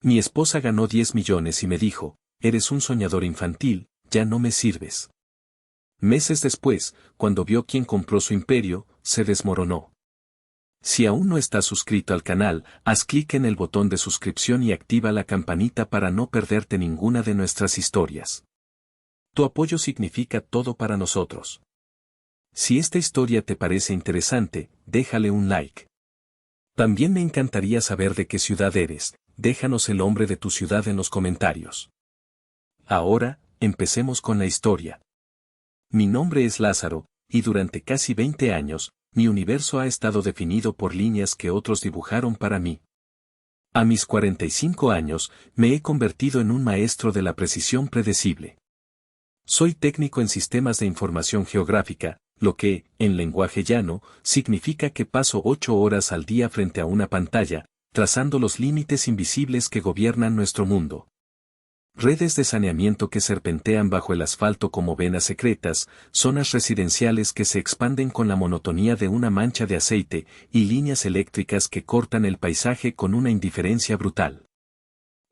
Mi esposa ganó 10 millones y me dijo, eres un soñador infantil, ya no me sirves. Meses después, cuando vio quién compró su imperio, se desmoronó. Si aún no estás suscrito al canal, haz clic en el botón de suscripción y activa la campanita para no perderte ninguna de nuestras historias. Tu apoyo significa todo para nosotros. Si esta historia te parece interesante, déjale un like. También me encantaría saber de qué ciudad eres, déjanos el nombre de tu ciudad en los comentarios. Ahora, empecemos con la historia. Mi nombre es Lázaro, y durante casi 20 años, mi universo ha estado definido por líneas que otros dibujaron para mí. A mis 45 años, me he convertido en un maestro de la precisión predecible. Soy técnico en sistemas de información geográfica, lo que, en lenguaje llano, significa que paso 8 horas al día frente a una pantalla, trazando los límites invisibles que gobiernan nuestro mundo. Redes de saneamiento que serpentean bajo el asfalto como venas secretas, zonas residenciales que se expanden con la monotonía de una mancha de aceite, y líneas eléctricas que cortan el paisaje con una indiferencia brutal.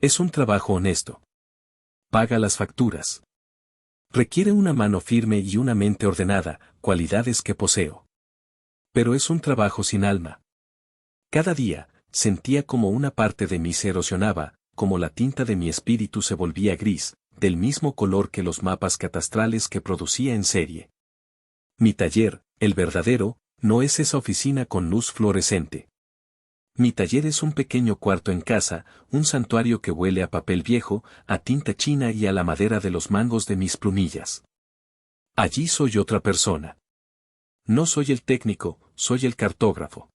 Es un trabajo honesto. Paga las facturas. Requiere una mano firme y una mente ordenada, cualidades que poseo. Pero es un trabajo sin alma. Cada día, sentía como una parte de mí se erosionaba, como la tinta de mi espíritu se volvía gris, del mismo color que los mapas catastrales que producía en serie. Mi taller, el verdadero, no es esa oficina con luz fluorescente. Mi taller es un pequeño cuarto en casa, un santuario que huele a papel viejo, a tinta china y a la madera de los mangos de mis plumillas. Allí soy otra persona. No soy el técnico, soy el cartógrafo.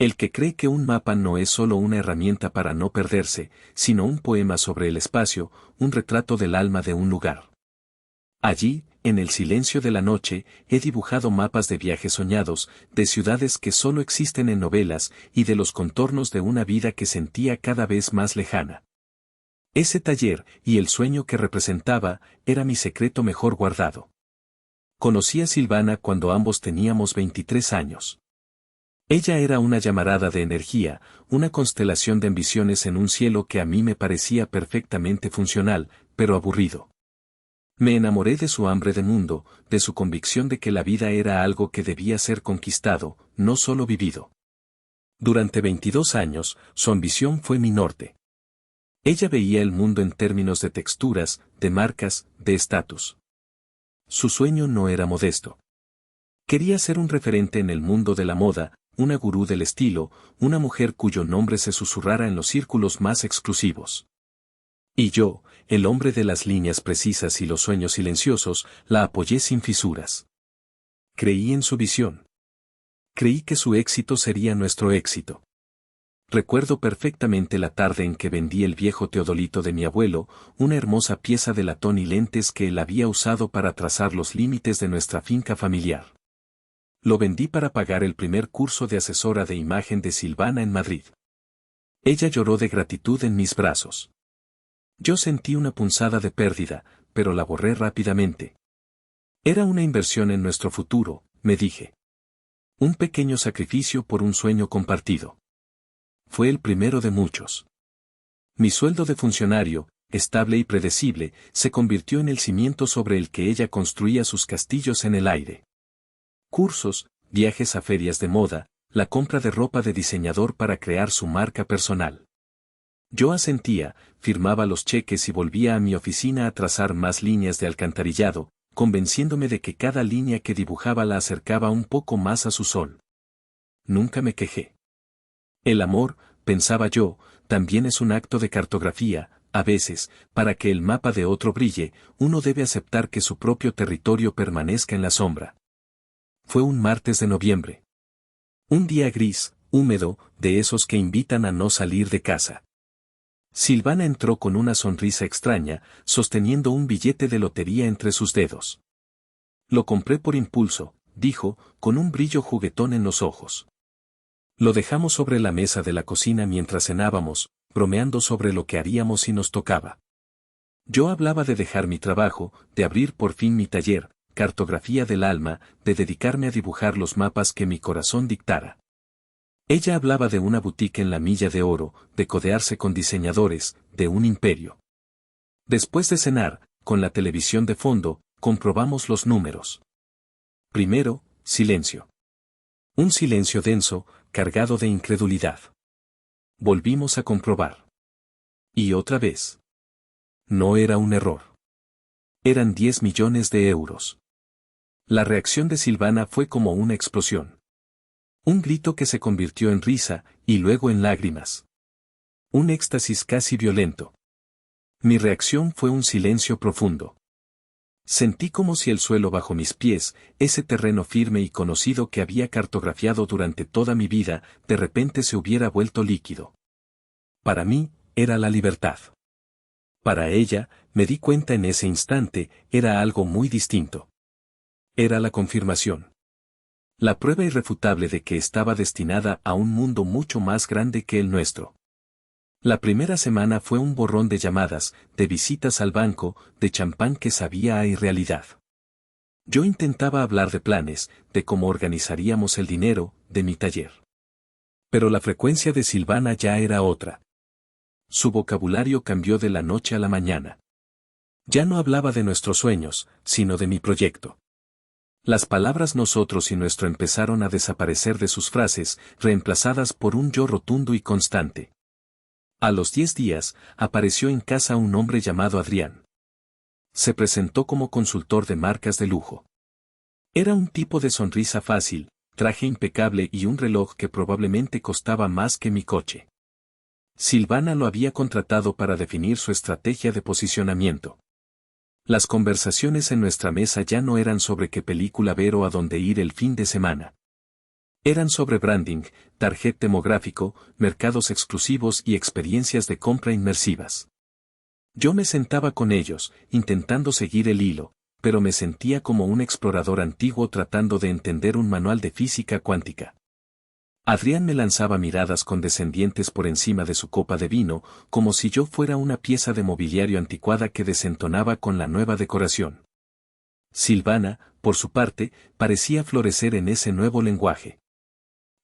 El que cree que un mapa no es solo una herramienta para no perderse, sino un poema sobre el espacio, un retrato del alma de un lugar. Allí, en el silencio de la noche, he dibujado mapas de viajes soñados, de ciudades que solo existen en novelas, y de los contornos de una vida que sentía cada vez más lejana. Ese taller, y el sueño que representaba, era mi secreto mejor guardado. Conocí a Silvana cuando ambos teníamos 23 años. Ella era una llamarada de energía, una constelación de ambiciones en un cielo que a mí me parecía perfectamente funcional, pero aburrido. Me enamoré de su hambre de mundo, de su convicción de que la vida era algo que debía ser conquistado, no solo vivido. Durante 22 años, su ambición fue mi norte. Ella veía el mundo en términos de texturas, de marcas, de estatus. Su sueño no era modesto. Quería ser un referente en el mundo de la moda, una gurú del estilo, una mujer cuyo nombre se susurrara en los círculos más exclusivos. Y yo, el hombre de las líneas precisas y los sueños silenciosos, la apoyé sin fisuras. Creí en su visión. Creí que su éxito sería nuestro éxito. Recuerdo perfectamente la tarde en que vendí el viejo teodolito de mi abuelo, una hermosa pieza de latón y lentes que él había usado para trazar los límites de nuestra finca familiar. Lo vendí para pagar el primer curso de asesora de imagen de Silvana en Madrid. Ella lloró de gratitud en mis brazos. Yo sentí una punzada de pérdida, pero la borré rápidamente. Era una inversión en nuestro futuro, me dije. Un pequeño sacrificio por un sueño compartido. Fue el primero de muchos. Mi sueldo de funcionario, estable y predecible, se convirtió en el cimiento sobre el que ella construía sus castillos en el aire. Cursos, viajes a ferias de moda, la compra de ropa de diseñador para crear su marca personal. Yo asentía, firmaba los cheques y volvía a mi oficina a trazar más líneas de alcantarillado, convenciéndome de que cada línea que dibujaba la acercaba un poco más a su sol. Nunca me quejé. El amor, pensaba yo, también es un acto de cartografía. A veces, para que el mapa de otro brille, uno debe aceptar que su propio territorio permanezca en la sombra. Fue un martes de noviembre. Un día gris, húmedo, de esos que invitan a no salir de casa. Silvana entró con una sonrisa extraña, sosteniendo un billete de lotería entre sus dedos. Lo compré por impulso, dijo, con un brillo juguetón en los ojos. Lo dejamos sobre la mesa de la cocina mientras cenábamos, bromeando sobre lo que haríamos si nos tocaba. Yo hablaba de dejar mi trabajo, de abrir por fin mi taller, cartografía del alma, de dedicarme a dibujar los mapas que mi corazón dictara. Ella hablaba de una boutique en la Milla de Oro, de codearse con diseñadores, de un imperio. Después de cenar, con la televisión de fondo, comprobamos los números. Primero, silencio. Un silencio denso, cargado de incredulidad. Volvimos a comprobar. Y otra vez. No era un error. Eran 10 millones de euros. La reacción de Silvana fue como una explosión. Un grito que se convirtió en risa, y luego en lágrimas. Un éxtasis casi violento. Mi reacción fue un silencio profundo. Sentí como si el suelo bajo mis pies, ese terreno firme y conocido que había cartografiado durante toda mi vida, de repente se hubiera vuelto líquido. Para mí, era la libertad. Para ella, me di cuenta en ese instante, era algo muy distinto. Era la confirmación. La prueba irrefutable de que estaba destinada a un mundo mucho más grande que el nuestro. La primera semana fue un borrón de llamadas, de visitas al banco, de champán que sabía a irrealidad. Yo intentaba hablar de planes, de cómo organizaríamos el dinero, de mi taller. Pero la frecuencia de Silvana ya era otra. Su vocabulario cambió de la noche a la mañana. Ya no hablaba de nuestros sueños, sino de mi proyecto. Las palabras nosotros y nuestro empezaron a desaparecer de sus frases, reemplazadas por un yo rotundo y constante. A los 10 días, apareció en casa un hombre llamado Adrián. Se presentó como consultor de marcas de lujo. Era un tipo de sonrisa fácil, traje impecable y un reloj que probablemente costaba más que mi coche. Silvana lo había contratado para definir su estrategia de posicionamiento. Las conversaciones en nuestra mesa ya no eran sobre qué película ver o a dónde ir el fin de semana. Eran sobre branding, target demográfico, mercados exclusivos y experiencias de compra inmersivas. Yo me sentaba con ellos, intentando seguir el hilo, pero me sentía como un explorador antiguo tratando de entender un manual de física cuántica. Adrián me lanzaba miradas condescendientes por encima de su copa de vino, como si yo fuera una pieza de mobiliario anticuada que desentonaba con la nueva decoración. Silvana, por su parte, parecía florecer en ese nuevo lenguaje.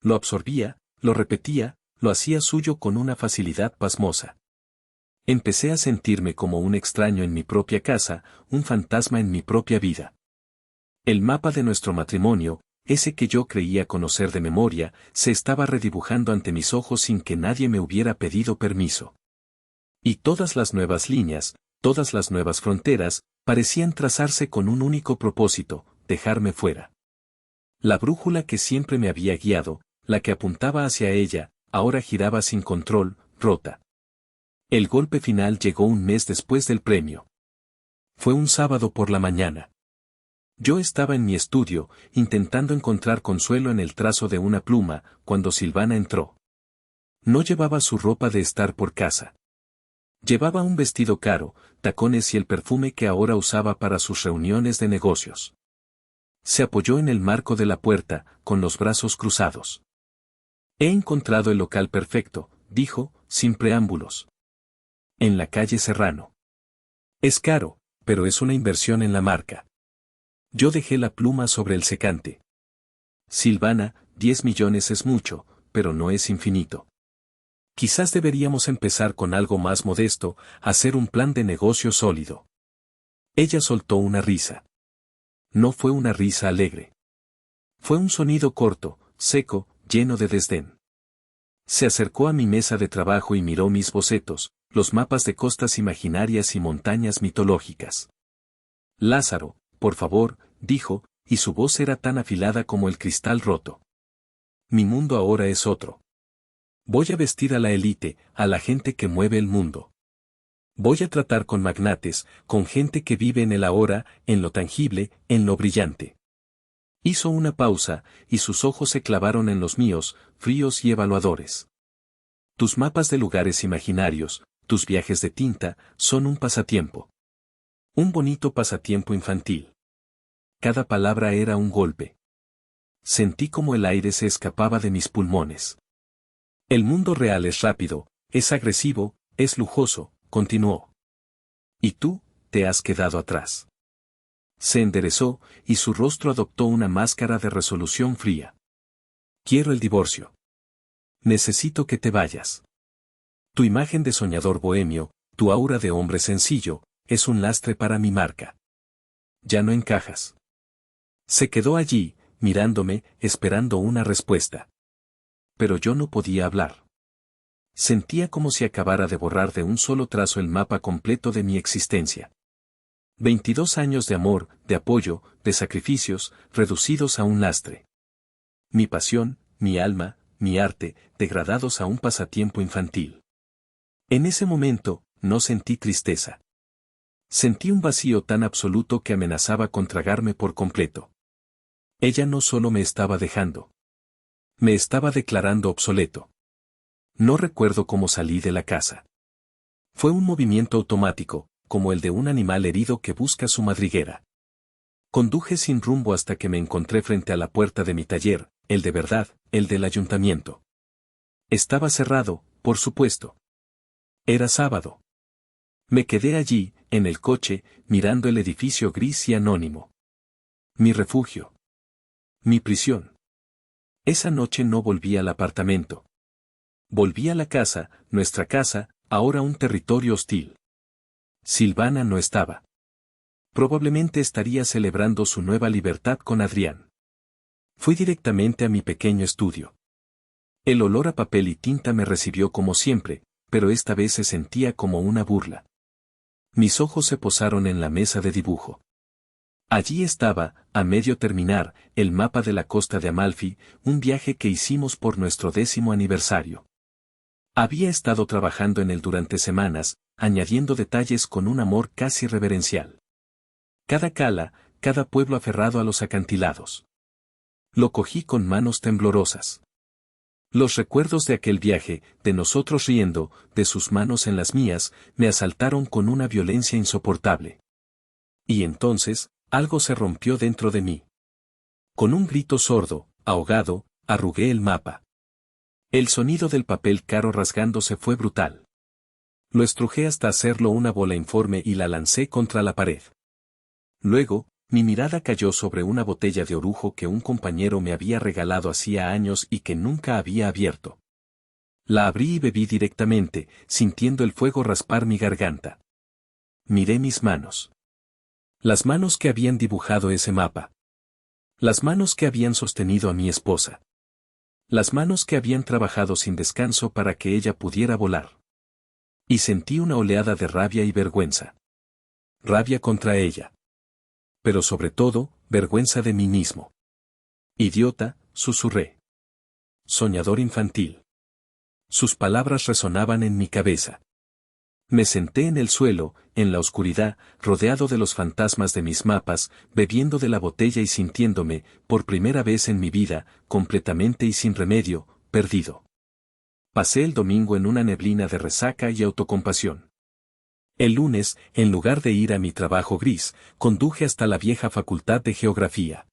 Lo absorbía, lo repetía, lo hacía suyo con una facilidad pasmosa. Empecé a sentirme como un extraño en mi propia casa, un fantasma en mi propia vida. El mapa de nuestro matrimonio, ese que yo creía conocer de memoria, se estaba redibujando ante mis ojos sin que nadie me hubiera pedido permiso. Y todas las nuevas líneas, todas las nuevas fronteras, parecían trazarse con un único propósito, dejarme fuera. La brújula que siempre me había guiado, la que apuntaba hacia ella, ahora giraba sin control, rota. El golpe final llegó un mes después del premio. Fue un sábado por la mañana. Yo estaba en mi estudio, intentando encontrar consuelo en el trazo de una pluma, cuando Silvana entró. No llevaba su ropa de estar por casa. Llevaba un vestido caro, tacones y el perfume que ahora usaba para sus reuniones de negocios. Se apoyó en el marco de la puerta, con los brazos cruzados. He encontrado el local perfecto, dijo, sin preámbulos. En la calle Serrano. Es caro, pero es una inversión en la marca. Yo dejé la pluma sobre el secante. Silvana, 10 millones es mucho, pero no es infinito. Quizás deberíamos empezar con algo más modesto, hacer un plan de negocio sólido. Ella soltó una risa. No fue una risa alegre. Fue un sonido corto, seco, lleno de desdén. Se acercó a mi mesa de trabajo y miró mis bocetos, los mapas de costas imaginarias y montañas mitológicas. Lázaro, por favor, dijo, y su voz era tan afilada como el cristal roto. Mi mundo ahora es otro. Voy a vestir a la élite, a la gente que mueve el mundo. Voy a tratar con magnates, con gente que vive en el ahora, en lo tangible, en lo brillante. Hizo una pausa, y sus ojos se clavaron en los míos, fríos y evaluadores. Tus mapas de lugares imaginarios, tus viajes de tinta, son un pasatiempo. Un bonito pasatiempo infantil. Cada palabra era un golpe. Sentí como el aire se escapaba de mis pulmones. El mundo real es rápido, es agresivo, es lujoso, continuó. Y tú, te has quedado atrás. Se enderezó, y su rostro adoptó una máscara de resolución fría. Quiero el divorcio. Necesito que te vayas. Tu imagen de soñador bohemio, tu aura de hombre sencillo, es un lastre para mi marca. Ya no encajas. Se quedó allí, mirándome, esperando una respuesta. Pero yo no podía hablar. Sentía como si acabara de borrar de un solo trazo el mapa completo de mi existencia. 22 años de amor, de apoyo, de sacrificios, reducidos a un lastre. Mi pasión, mi alma, mi arte, degradados a un pasatiempo infantil. En ese momento, no sentí tristeza. Sentí un vacío tan absoluto que amenazaba con tragarme por completo. Ella no solo me estaba dejando. Me estaba declarando obsoleto. No recuerdo cómo salí de la casa. Fue un movimiento automático, como el de un animal herido que busca su madriguera. Conduje sin rumbo hasta que me encontré frente a la puerta de mi taller, el de verdad, el del ayuntamiento. Estaba cerrado, por supuesto. Era sábado. Me quedé allí, en el coche, mirando el edificio gris y anónimo. Mi refugio. Mi prisión. Esa noche no volví al apartamento. Volví a la casa, nuestra casa, ahora un territorio hostil. Silvana no estaba. Probablemente estaría celebrando su nueva libertad con Adrián. Fui directamente a mi pequeño estudio. El olor a papel y tinta me recibió como siempre, pero esta vez se sentía como una burla. Mis ojos se posaron en la mesa de dibujo. Allí estaba, a medio terminar, el mapa de la costa de Amalfi, un viaje que hicimos por nuestro 10º aniversario. Había estado trabajando en él durante semanas, añadiendo detalles con un amor casi reverencial. Cada cala, cada pueblo aferrado a los acantilados. Lo cogí con manos temblorosas. Los recuerdos de aquel viaje, de nosotros riendo, de sus manos en las mías, me asaltaron con una violencia insoportable. Y entonces, algo se rompió dentro de mí. Con un grito sordo, ahogado, arrugué el mapa. El sonido del papel caro rasgándose fue brutal. Lo estrujé hasta hacerlo una bola informe y la lancé contra la pared. Luego, mi mirada cayó sobre una botella de orujo que un compañero me había regalado hacía años y que nunca había abierto. La abrí y bebí directamente, sintiendo el fuego raspar mi garganta. Miré mis manos. Las manos que habían dibujado ese mapa. Las manos que habían sostenido a mi esposa. Las manos que habían trabajado sin descanso para que ella pudiera volar. Y sentí una oleada de rabia y vergüenza. Rabia contra ella. Pero sobre todo, vergüenza de mí mismo. Idiota, susurré. Soñador infantil. Sus palabras resonaban en mi cabeza. Me senté en el suelo, en la oscuridad, rodeado de los fantasmas de mis mapas, bebiendo de la botella y sintiéndome, por primera vez en mi vida, completamente y sin remedio, perdido. Pasé el domingo en una neblina de resaca y autocompasión. El lunes, en lugar de ir a mi trabajo gris, conduje hasta la vieja facultad de geografía.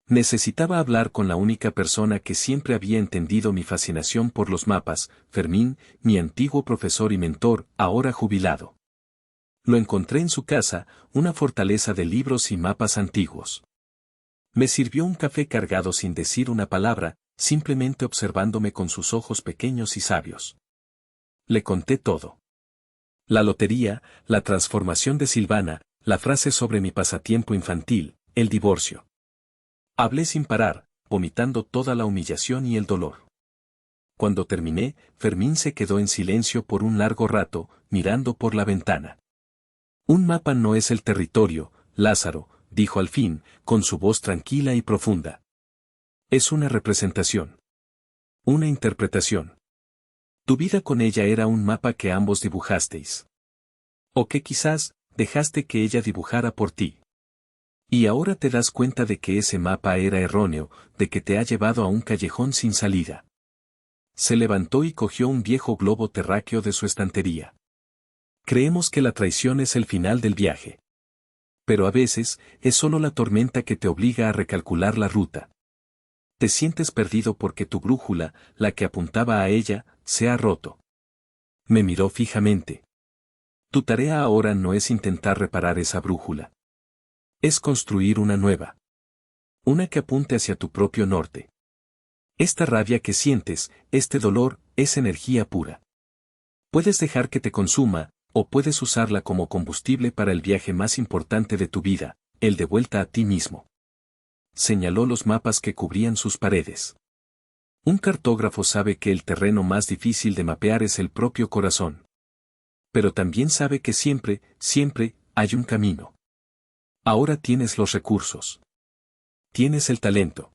Necesitaba hablar con la única persona que siempre había entendido mi fascinación por los mapas, Fermín, mi antiguo profesor y mentor, ahora jubilado. Lo encontré en su casa, una fortaleza de libros y mapas antiguos. Me sirvió un café cargado sin decir una palabra, simplemente observándome con sus ojos pequeños y sabios. Le conté todo. La lotería, la transformación de Silvana, la frase sobre mi pasatiempo infantil, el divorcio. Hablé sin parar, vomitando toda la humillación y el dolor. Cuando terminé, Fermín se quedó en silencio por un largo rato, mirando por la ventana. Un mapa no es el territorio, Lázaro, dijo al fin, con su voz tranquila y profunda. Es una representación. Una interpretación. Tu vida con ella era un mapa que ambos dibujasteis. O que quizás, dejaste que ella dibujara por ti. Y ahora te das cuenta de que ese mapa era erróneo, de que te ha llevado a un callejón sin salida. Se levantó y cogió un viejo globo terráqueo de su estantería. Creemos que la traición es el final del viaje. Pero a veces, es solo la tormenta que te obliga a recalcular la ruta. Te sientes perdido porque tu brújula, la que apuntaba a ella, se ha roto. Me miró fijamente. Tu tarea ahora no es intentar reparar esa brújula. Es construir una nueva. Una que apunte hacia tu propio norte. Esta rabia que sientes, este dolor, es energía pura. Puedes dejar que te consuma, o puedes usarla como combustible para el viaje más importante de tu vida, el de vuelta a ti mismo. Señaló los mapas que cubrían sus paredes. Un cartógrafo sabe que el terreno más difícil de mapear es el propio corazón. Pero también sabe que siempre, siempre, hay un camino. Ahora tienes los recursos. Tienes el talento.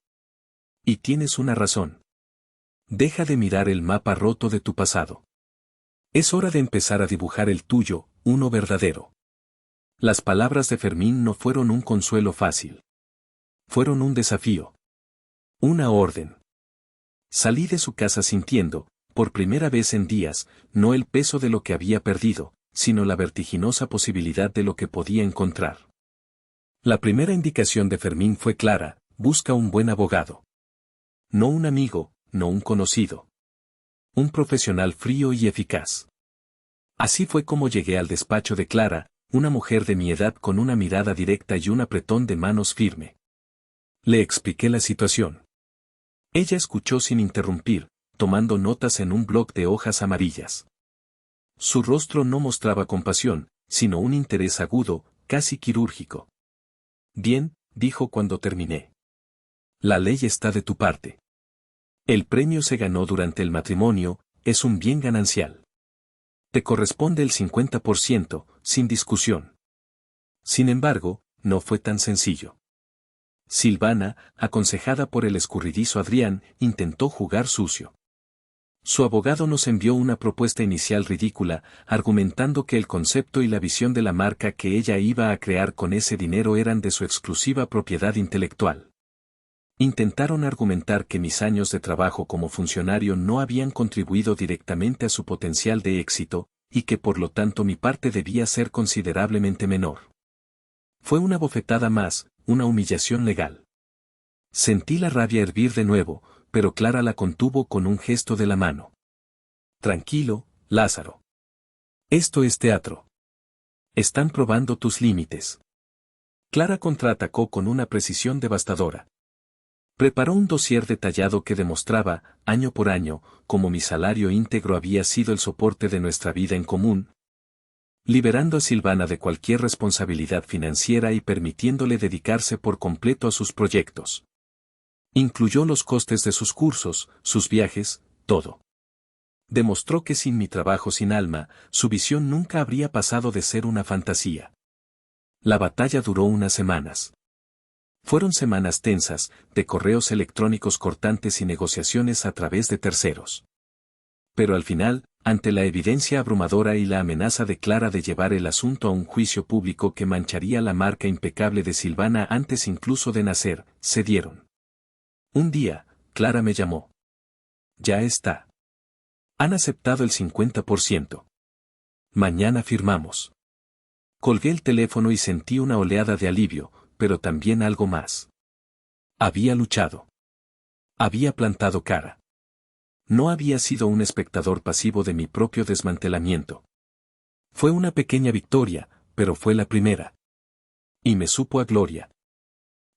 Y tienes una razón. Deja de mirar el mapa roto de tu pasado. Es hora de empezar a dibujar el tuyo, uno verdadero. Las palabras de Fermín no fueron un consuelo fácil. Fueron un desafío. Una orden. Salí de su casa sintiendo, por primera vez en días, no el peso de lo que había perdido, sino la vertiginosa posibilidad de lo que podía encontrar. La primera indicación de Fermín fue clara: busca un buen abogado. No un amigo, no un conocido. Un profesional frío y eficaz. Así fue como llegué al despacho de Clara, una mujer de mi edad con una mirada directa y un apretón de manos firme. Le expliqué la situación. Ella escuchó sin interrumpir, tomando notas en un bloc de hojas amarillas. Su rostro no mostraba compasión, sino un interés agudo, casi quirúrgico. Bien, dijo cuando terminé. La ley está de tu parte. El premio se ganó durante el matrimonio, es un bien ganancial. Te corresponde el 50%, sin discusión. Sin embargo, no fue tan sencillo. Silvana, aconsejada por el escurridizo Adrián, intentó jugar sucio. Su abogado nos envió una propuesta inicial ridícula, argumentando que el concepto y la visión de la marca que ella iba a crear con ese dinero eran de su exclusiva propiedad intelectual. Intentaron argumentar que mis años de trabajo como funcionario no habían contribuido directamente a su potencial de éxito, y que por lo tanto mi parte debía ser considerablemente menor. Fue una bofetada más, una humillación legal. Sentí la rabia hervir de nuevo, pero Clara la contuvo con un gesto de la mano. Tranquilo, Lázaro. Esto es teatro. Están probando tus límites. Clara contraatacó con una precisión devastadora. Preparó un dossier detallado que demostraba, año por año, cómo mi salario íntegro había sido el soporte de nuestra vida en común, liberando a Silvana de cualquier responsabilidad financiera y permitiéndole dedicarse por completo a sus proyectos. Incluyó los costes de sus cursos, sus viajes, todo. Demostró que sin mi trabajo sin alma, su visión nunca habría pasado de ser una fantasía. La batalla duró unas semanas. Fueron semanas tensas, de correos electrónicos cortantes y negociaciones a través de terceros. Pero al final, ante la evidencia abrumadora y la amenaza de Clara de llevar el asunto a un juicio público que mancharía la marca impecable de Silvana antes incluso de nacer, cedieron. Un día, Clara me llamó. Ya está. Han aceptado el 50%. Mañana firmamos. Colgué el teléfono y sentí una oleada de alivio, pero también algo más. Había luchado. Había plantado cara. No había sido un espectador pasivo de mi propio desmantelamiento. Fue una pequeña victoria, pero fue la primera. Y me supo a gloria.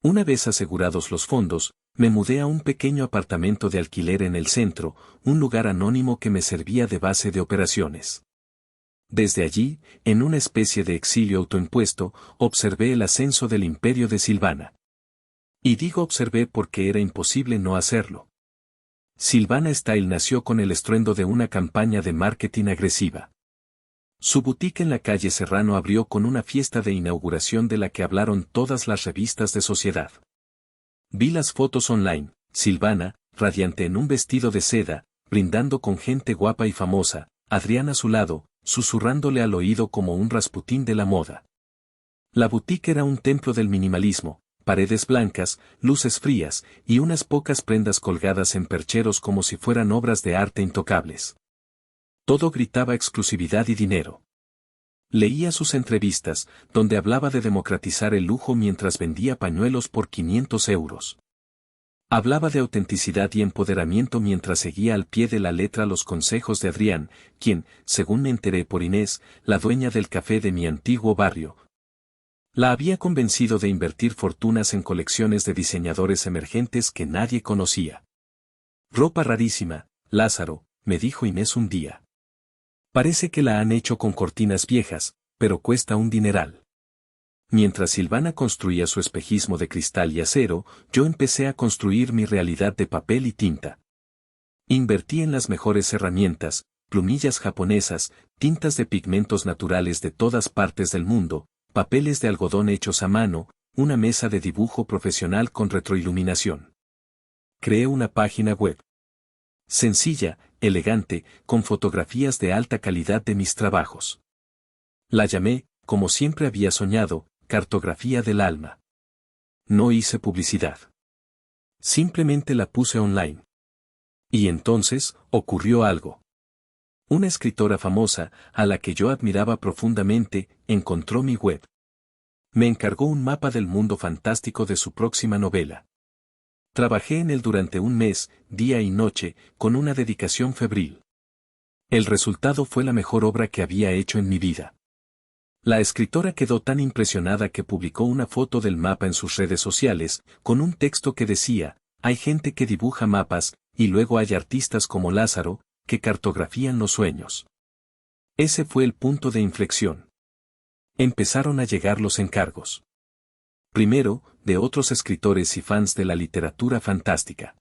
Una vez asegurados los fondos, me mudé a un pequeño apartamento de alquiler en el centro, un lugar anónimo que me servía de base de operaciones. Desde allí, en una especie de exilio autoimpuesto, observé el ascenso del imperio de Silvana. Y digo observé porque era imposible no hacerlo. Silvana Style nació con el estruendo de una campaña de marketing agresiva. Su boutique en la calle Serrano abrió con una fiesta de inauguración de la que hablaron todas las revistas de sociedad. Vi las fotos online, Silvana, radiante en un vestido de seda, brindando con gente guapa y famosa, Adrián a su lado, susurrándole al oído como un Rasputín de la moda. La boutique era un templo del minimalismo, paredes blancas, luces frías, y unas pocas prendas colgadas en percheros como si fueran obras de arte intocables. Todo gritaba exclusividad y dinero. Leía sus entrevistas, donde hablaba de democratizar el lujo mientras vendía pañuelos por 500 euros. Hablaba de autenticidad y empoderamiento mientras seguía al pie de la letra los consejos de Adrián, quien, según me enteré por Inés, la dueña del café de mi antiguo barrio, la había convencido de invertir fortunas en colecciones de diseñadores emergentes que nadie conocía. Ropa rarísima, Lázaro, me dijo Inés un día. Parece que la han hecho con cortinas viejas, pero cuesta un dineral. Mientras Silvana construía su espejismo de cristal y acero, yo empecé a construir mi realidad de papel y tinta. Invertí en las mejores herramientas, plumillas japonesas, tintas de pigmentos naturales de todas partes del mundo, papeles de algodón hechos a mano, una mesa de dibujo profesional con retroiluminación. Creé una página web. Sencilla, elegante, con fotografías de alta calidad de mis trabajos. La llamé, como siempre había soñado, Cartografía del Alma. No hice publicidad. Simplemente la puse online. Y entonces, ocurrió algo. Una escritora famosa, a la que yo admiraba profundamente, encontró mi web. Me encargó un mapa del mundo fantástico de su próxima novela. Trabajé en él durante un mes, día y noche, con una dedicación febril. El resultado fue la mejor obra que había hecho en mi vida. La escritora quedó tan impresionada que publicó una foto del mapa en sus redes sociales, con un texto que decía, hay gente que dibuja mapas, y luego hay artistas como Lázaro, que cartografían los sueños. Ese fue el punto de inflexión. Empezaron a llegar los encargos. Primero, de otros escritores y fans de la literatura fantástica.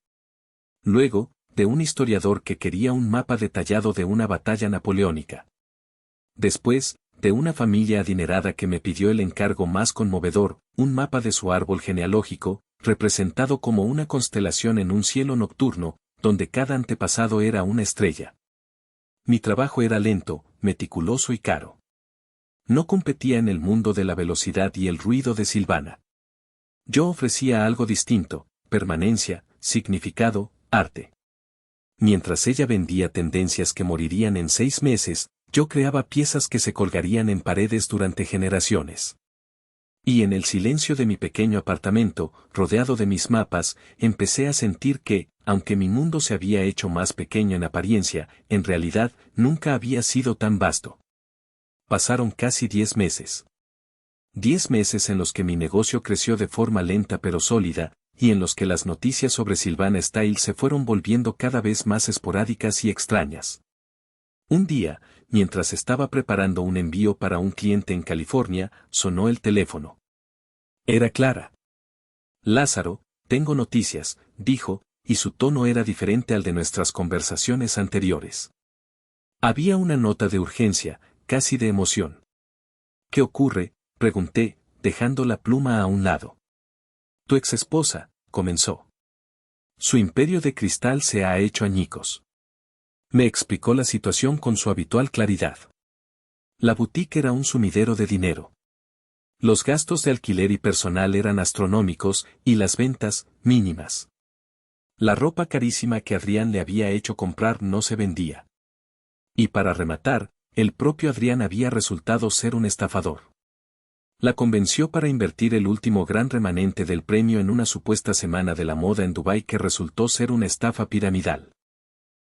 Luego, de un historiador que quería un mapa detallado de una batalla napoleónica. Después, de una familia adinerada que me pidió el encargo más conmovedor, un mapa de su árbol genealógico, representado como una constelación en un cielo nocturno, donde cada antepasado era una estrella. Mi trabajo era lento, meticuloso y caro. No competía en el mundo de la velocidad y el ruido de Silvana. Yo ofrecía algo distinto, permanencia, significado, arte. Mientras ella vendía tendencias que morirían en 6 meses, yo creaba piezas que se colgarían en paredes durante generaciones. Y en el silencio de mi pequeño apartamento, rodeado de mis mapas, empecé a sentir que, aunque mi mundo se había hecho más pequeño en apariencia, en realidad, nunca había sido tan vasto. Pasaron casi 10 meses. 10 meses en los que mi negocio creció de forma lenta pero sólida, y en los que las noticias sobre Silvana Style se fueron volviendo cada vez más esporádicas y extrañas. Un día, mientras estaba preparando un envío para un cliente en California, sonó el teléfono. Era Clara. Lázaro, tengo noticias, dijo, y su tono era diferente al de nuestras conversaciones anteriores. Había una nota de urgencia, casi de emoción. ¿Qué ocurre?, pregunté, dejando la pluma a un lado. Tu exesposa, comenzó. Su imperio de cristal se ha hecho añicos. Me explicó la situación con su habitual claridad. La boutique era un sumidero de dinero. Los gastos de alquiler y personal eran astronómicos y las ventas, mínimas. La ropa carísima que Adrián le había hecho comprar no se vendía. Y para rematar, el propio Adrián había resultado ser un estafador. La convenció para invertir el último gran remanente del premio en una supuesta semana de la moda en Dubái que resultó ser una estafa piramidal.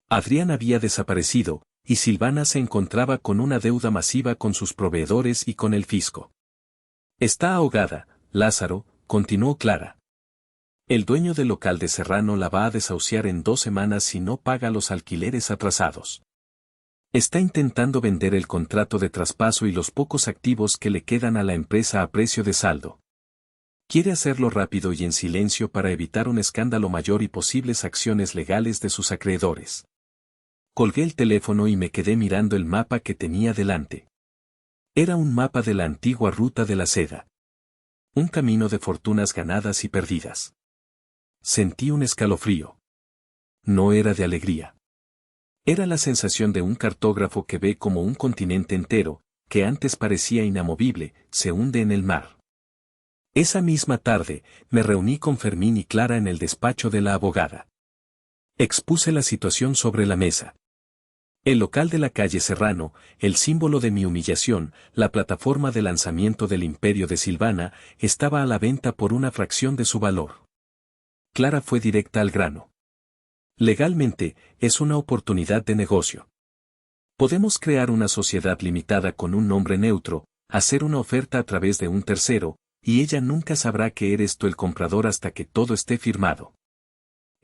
Adrián había desaparecido, y Silvana se encontraba con una deuda masiva con sus proveedores y con el fisco. Está ahogada, Lázaro, continuó Clara. El dueño del local de Serrano la va a desahuciar en 2 semanas si no paga los alquileres atrasados. Está intentando vender el contrato de traspaso y los pocos activos que le quedan a la empresa a precio de saldo. Quiere hacerlo rápido y en silencio para evitar un escándalo mayor y posibles acciones legales de sus acreedores. Colgué el teléfono y me quedé mirando el mapa que tenía delante. Era un mapa de la antigua ruta de la seda. Un camino de fortunas ganadas y perdidas. Sentí un escalofrío. No era de alegría. Era la sensación de un cartógrafo que ve como un continente entero, que antes parecía inamovible, se hunde en el mar. Esa misma tarde, me reuní con Fermín y Clara en el despacho de la abogada. Expuse la situación sobre la mesa. El local de la calle Serrano, el símbolo de mi humillación, la plataforma de lanzamiento del imperio de Silvana, estaba a la venta por una fracción de su valor. Clara fue directa al grano. Legalmente, es una oportunidad de negocio. Podemos crear una sociedad limitada con un nombre neutro, hacer una oferta a través de un tercero, y ella nunca sabrá que eres tú el comprador hasta que todo esté firmado.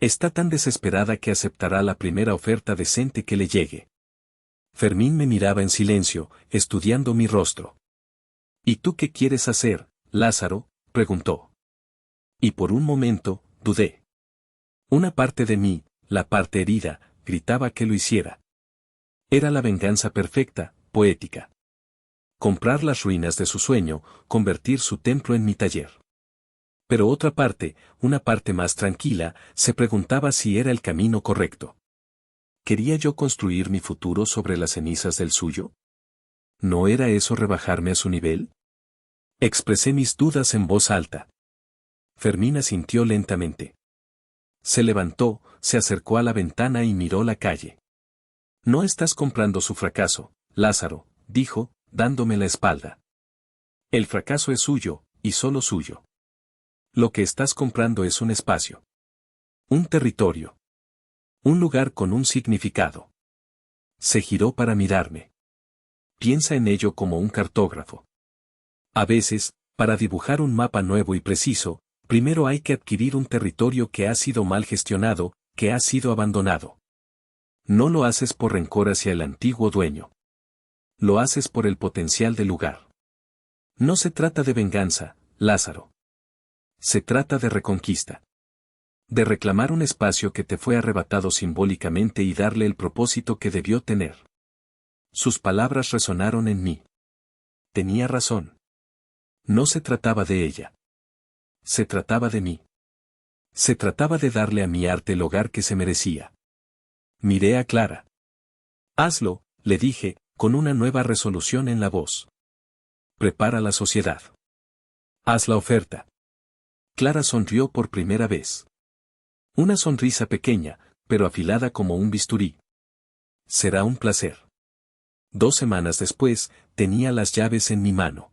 Está tan desesperada que aceptará la primera oferta decente que le llegue. Fermín me miraba en silencio, estudiando mi rostro. ¿Y tú qué quieres hacer, Lázaro?, preguntó. Y por un momento, dudé. Una parte de mí, la parte herida, gritaba que lo hiciera. Era la venganza perfecta, poética. Comprar las ruinas de su sueño, convertir su templo en mi taller. Pero otra parte, una parte más tranquila, se preguntaba si era el camino correcto. ¿Quería yo construir mi futuro sobre las cenizas del suyo? ¿No era eso rebajarme a su nivel? Expresé mis dudas en voz alta. Fermín asintió lentamente. Se levantó, se acercó a la ventana y miró la calle. No estás comprando su fracaso, Lázaro, dijo, dándome la espalda. El fracaso es suyo, y solo suyo. Lo que estás comprando es un espacio. Un territorio. Un lugar con un significado. Se giró para mirarme. Piensa en ello como un cartógrafo. A veces, para dibujar un mapa nuevo y preciso, primero hay que adquirir un territorio que ha sido mal gestionado, que ha sido abandonado. No lo haces por rencor hacia el antiguo dueño. Lo haces por el potencial del lugar. No se trata de venganza, Lázaro. Se trata de reconquista. De reclamar un espacio que te fue arrebatado simbólicamente y darle el propósito que debió tener. Sus palabras resonaron en mí. Tenía razón. No se trataba de ella. Se trataba de mí. Se trataba de darle a mi arte el hogar que se merecía. Miré a Clara. Hazlo, le dije, con una nueva resolución en la voz. Prepara la sociedad. Haz la oferta. Clara sonrió por primera vez. Una sonrisa pequeña, pero afilada como un bisturí. Será un placer. 2 semanas después, tenía las llaves en mi mano.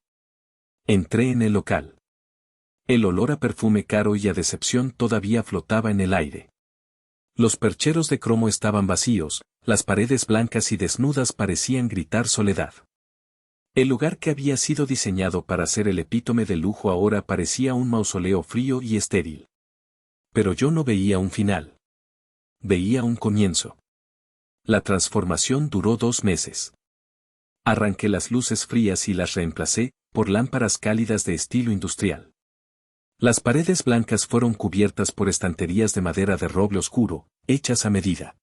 Entré en el local. El olor a perfume caro y a decepción todavía flotaba en el aire. Los percheros de cromo estaban vacíos, las paredes blancas y desnudas parecían gritar soledad. El lugar que había sido diseñado para ser el epítome del lujo ahora parecía un mausoleo frío y estéril. Pero yo no veía un final. Veía un comienzo. La transformación duró 2 meses. Arranqué las luces frías y las reemplacé por lámparas cálidas de estilo industrial. Las paredes blancas fueron cubiertas por estanterías de madera de roble oscuro, hechas a medida.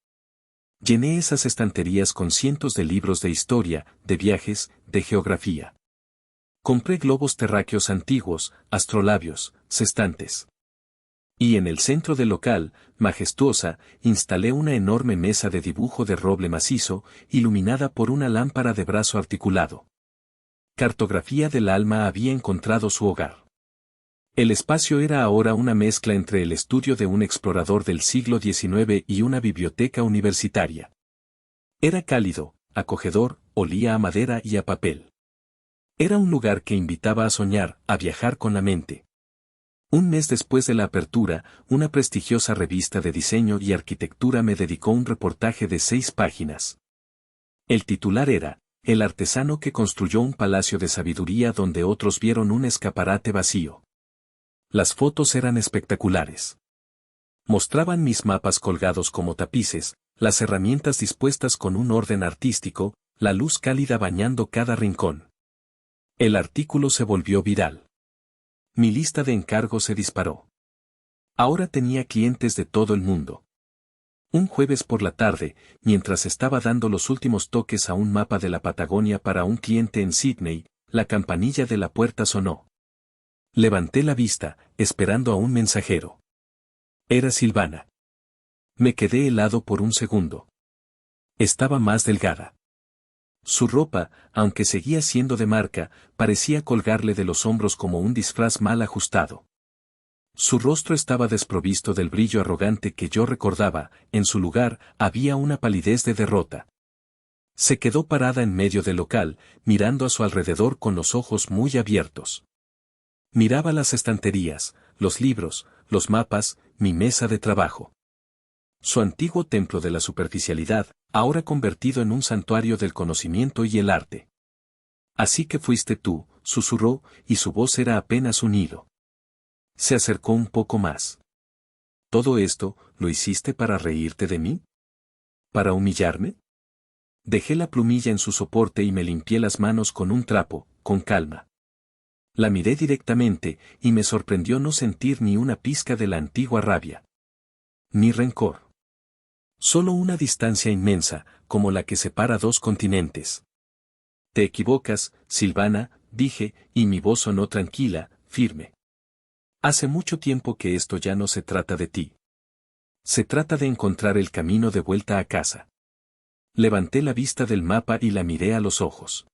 Llené esas estanterías con cientos de libros de historia, de viajes, de geografía. Compré globos terráqueos antiguos, astrolabios, sextantes. Y en el centro del local, majestuosa, instalé una enorme mesa de dibujo de roble macizo, iluminada por una lámpara de brazo articulado. Cartografía del alma había encontrado su hogar. El espacio era ahora una mezcla entre el estudio de un explorador del siglo XIX y una biblioteca universitaria. Era cálido, acogedor, olía a madera y a papel. Era un lugar que invitaba a soñar, a viajar con la mente. Un mes después de la apertura, una prestigiosa revista de diseño y arquitectura me dedicó un reportaje de 6 páginas. El titular era, El artesano que construyó un palacio de sabiduría donde otros vieron un escaparate vacío. Las fotos eran espectaculares. Mostraban mis mapas colgados como tapices, las herramientas dispuestas con un orden artístico, la luz cálida bañando cada rincón. El artículo se volvió viral. Mi lista de encargos se disparó. Ahora tenía clientes de todo el mundo. Un jueves por la tarde, mientras estaba dando los últimos toques a un mapa de la Patagonia para un cliente en Sydney, la campanilla de la puerta sonó. Levanté la vista, esperando a un mensajero. Era Silvana. Me quedé helado por un segundo. Estaba más delgada. Su ropa, aunque seguía siendo de marca, parecía colgarle de los hombros como un disfraz mal ajustado. Su rostro estaba desprovisto del brillo arrogante que yo recordaba, en su lugar había una palidez de derrota. Se quedó parada en medio del local, mirando a su alrededor con los ojos muy abiertos. Miraba las estanterías, los libros, los mapas, mi mesa de trabajo. Su antiguo templo de la superficialidad, ahora convertido en un santuario del conocimiento y el arte. Así que fuiste tú, susurró, y su voz era apenas un hilo. Se acercó un poco más. Todo esto, ¿lo hiciste para reírte de mí? ¿Para humillarme? Dejé la plumilla en su soporte y me limpié las manos con un trapo, con calma. La miré directamente, y me sorprendió no sentir ni una pizca de la antigua rabia. Ni rencor. Solo una distancia inmensa, como la que separa dos continentes. Te equivocas, Silvana, dije, y mi voz sonó tranquila, firme. Hace mucho tiempo que esto ya no se trata de ti. Se trata de encontrar el camino de vuelta a casa. Levanté la vista del mapa y la miré a los ojos.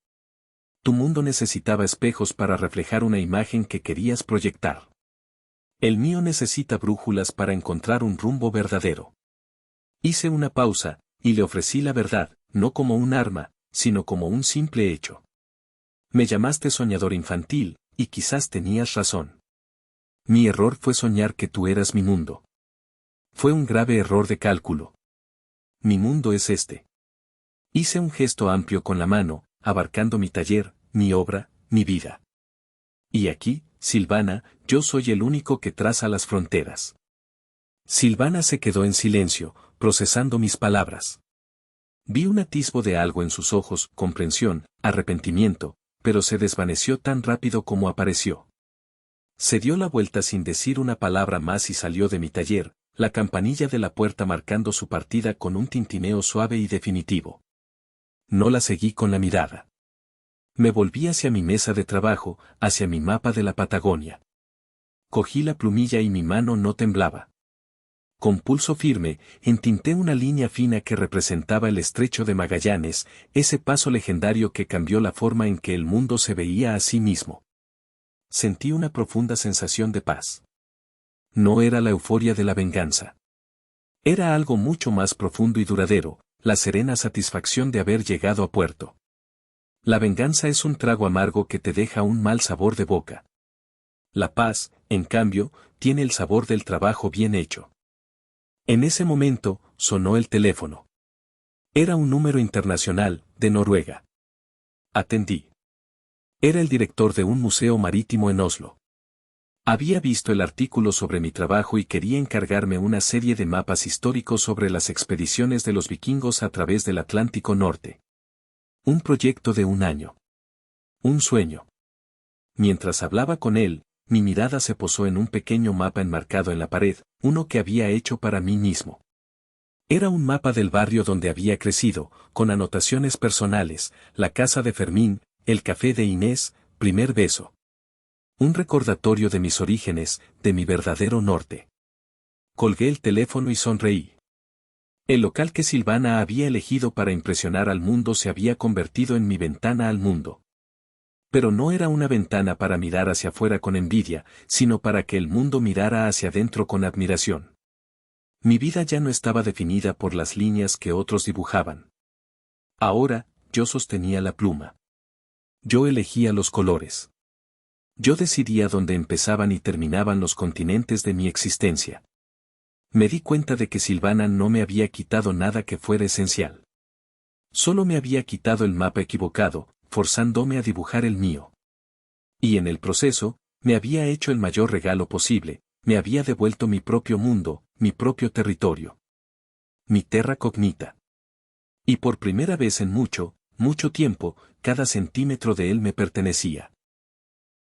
Tu mundo necesitaba espejos para reflejar una imagen que querías proyectar. El mío necesita brújulas para encontrar un rumbo verdadero. Hice una pausa, y le ofrecí la verdad, no como un arma, sino como un simple hecho. Me llamaste soñador infantil, y quizás tenías razón. Mi error fue soñar que tú eras mi mundo. Fue un grave error de cálculo. Mi mundo es este. Hice un gesto amplio con la mano, abarcando mi taller, mi obra, mi vida. Y aquí, Silvana, yo soy el único que traza las fronteras. Silvana se quedó en silencio, procesando mis palabras. Vi un atisbo de algo en sus ojos, comprensión, arrepentimiento, pero se desvaneció tan rápido como apareció. Se dio la vuelta sin decir una palabra más y salió de mi taller, la campanilla de la puerta marcando su partida con un tintineo suave y definitivo. No la seguí con la mirada. Me volví hacia mi mesa de trabajo, hacia mi mapa de la Patagonia. Cogí la plumilla y mi mano no temblaba. Con pulso firme, entinté una línea fina que representaba el estrecho de Magallanes, ese paso legendario que cambió la forma en que el mundo se veía a sí mismo. Sentí una profunda sensación de paz. No era la euforia de la venganza. Era algo mucho más profundo y duradero, la serena satisfacción de haber llegado a puerto. La venganza es un trago amargo que te deja un mal sabor de boca. La paz, en cambio, tiene el sabor del trabajo bien hecho. En ese momento, sonó el teléfono. Era un número internacional, de Noruega. Atendí. Era el director de un museo marítimo en Oslo. Había visto el artículo sobre mi trabajo y quería encargarme una serie de mapas históricos sobre las expediciones de los vikingos a través del Atlántico Norte. Un proyecto de 1 año. Un sueño. Mientras hablaba con él, mi mirada se posó en un pequeño mapa enmarcado en la pared, uno que había hecho para mí mismo. Era un mapa del barrio donde había crecido, con anotaciones personales, la casa de Fermín, el café de Inés, primer beso. Un recordatorio de mis orígenes, de mi verdadero norte. Colgué el teléfono y sonreí. El local que Silvana había elegido para impresionar al mundo se había convertido en mi ventana al mundo. Pero no era una ventana para mirar hacia afuera con envidia, sino para que el mundo mirara hacia adentro con admiración. Mi vida ya no estaba definida por las líneas que otros dibujaban. Ahora, yo sostenía la pluma. Yo elegía los colores. Yo decidía dónde empezaban y terminaban los continentes de mi existencia. Me di cuenta de que Silvana no me había quitado nada que fuera esencial. Solo me había quitado el mapa equivocado, forzándome a dibujar el mío. Y en el proceso, me había hecho el mayor regalo posible, me había devuelto mi propio mundo, mi propio territorio. Mi terra cognita. Y por primera vez en mucho, mucho tiempo, cada centímetro de él me pertenecía.